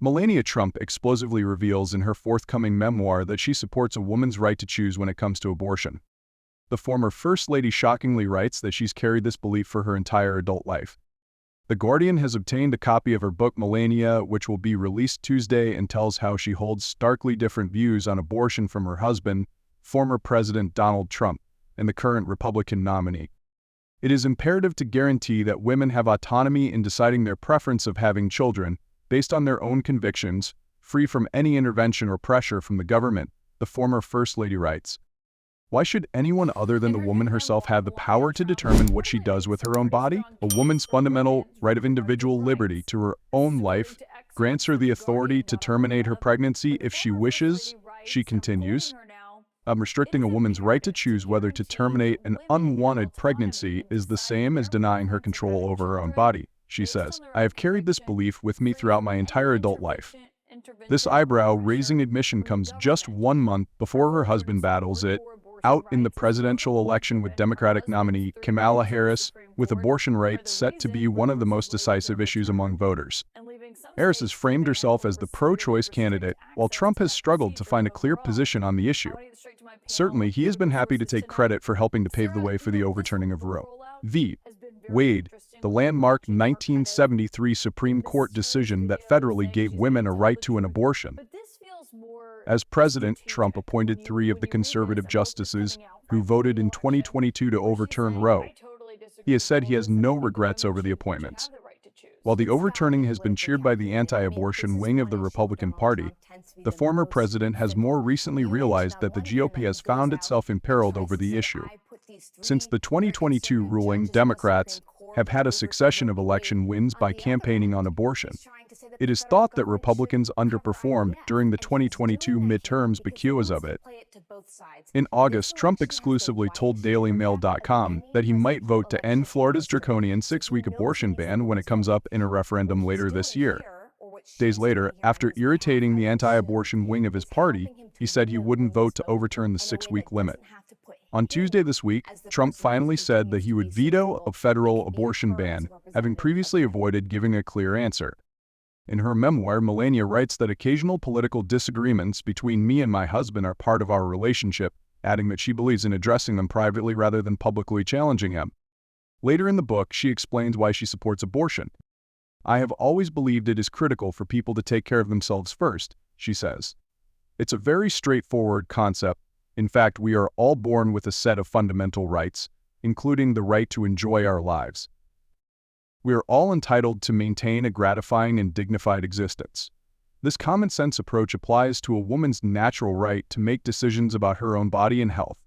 Melania Trump explosively reveals in her forthcoming memoir that she supports a woman's right to choose when it comes to abortion. The former First Lady shockingly writes that she's carried this belief for her entire adult life. The Guardian has obtained a copy of her book Melania, which will be released Tuesday, and tells how she holds starkly different views on abortion from her husband, former President Donald Trump, and the current Republican nominee. It is imperative to guarantee that women have autonomy in deciding their preference of having children, based on their own convictions, free from any intervention or pressure from the government, the former First Lady writes. Why should anyone other than the woman herself have the power to determine what she does with her own body? A woman's fundamental right of individual liberty to her own life grants her the authority to terminate her pregnancy if she wishes, she continues. Restricting a woman's right to choose whether to terminate an unwanted pregnancy is the same as denying her control over her own body, she says. I have carried this belief with me throughout my entire adult life. This eyebrow-raising admission comes just 1 month before her husband battles it out in the presidential election with Democratic nominee Kamala Harris, with abortion rights set to be one of the most decisive issues among voters. Harris has framed herself as the pro-choice candidate, while Trump has struggled to find a clear position on the issue. Certainly, he has been happy to take credit for helping to pave the way for the overturning of Roe v. Wade, the landmark 1973 Supreme Court decision that federally gave women a right to an abortion. As president, Trump appointed 3 of the conservative justices who voted in 2022 to overturn Roe. He has said he has no regrets over the appointments. While the overturning has been cheered by the anti-abortion wing of the Republican Party, the former president has more recently realized that the GOP has found itself imperiled over the issue. Since the 2022 ruling, Democrats have had a succession of election wins by campaigning on abortion. It is thought that Republicans underperformed during the 2022 midterms because of it. In August, Trump exclusively told DailyMail.com that he might vote to end Florida's draconian 6-week abortion ban when it comes up in a referendum later this year. Days later, after irritating the anti-abortion wing of his party, he said he wouldn't vote to overturn the 6-week limit. On Tuesday this week, Trump finally said that he would veto a federal abortion ban, having previously avoided giving a clear answer. In her memoir, Melania writes that occasional political disagreements between me and my husband are part of our relationship, adding that she believes in addressing them privately rather than publicly challenging him. Later in the book, she explains why she supports abortion. I have always believed it is critical for people to take care of themselves first, she says. It's a very straightforward concept. In fact, we are all born with a set of fundamental rights, including the right to enjoy our lives. We are all entitled to maintain a gratifying and dignified existence. This common-sense approach applies to a woman's natural right to make decisions about her own body and health.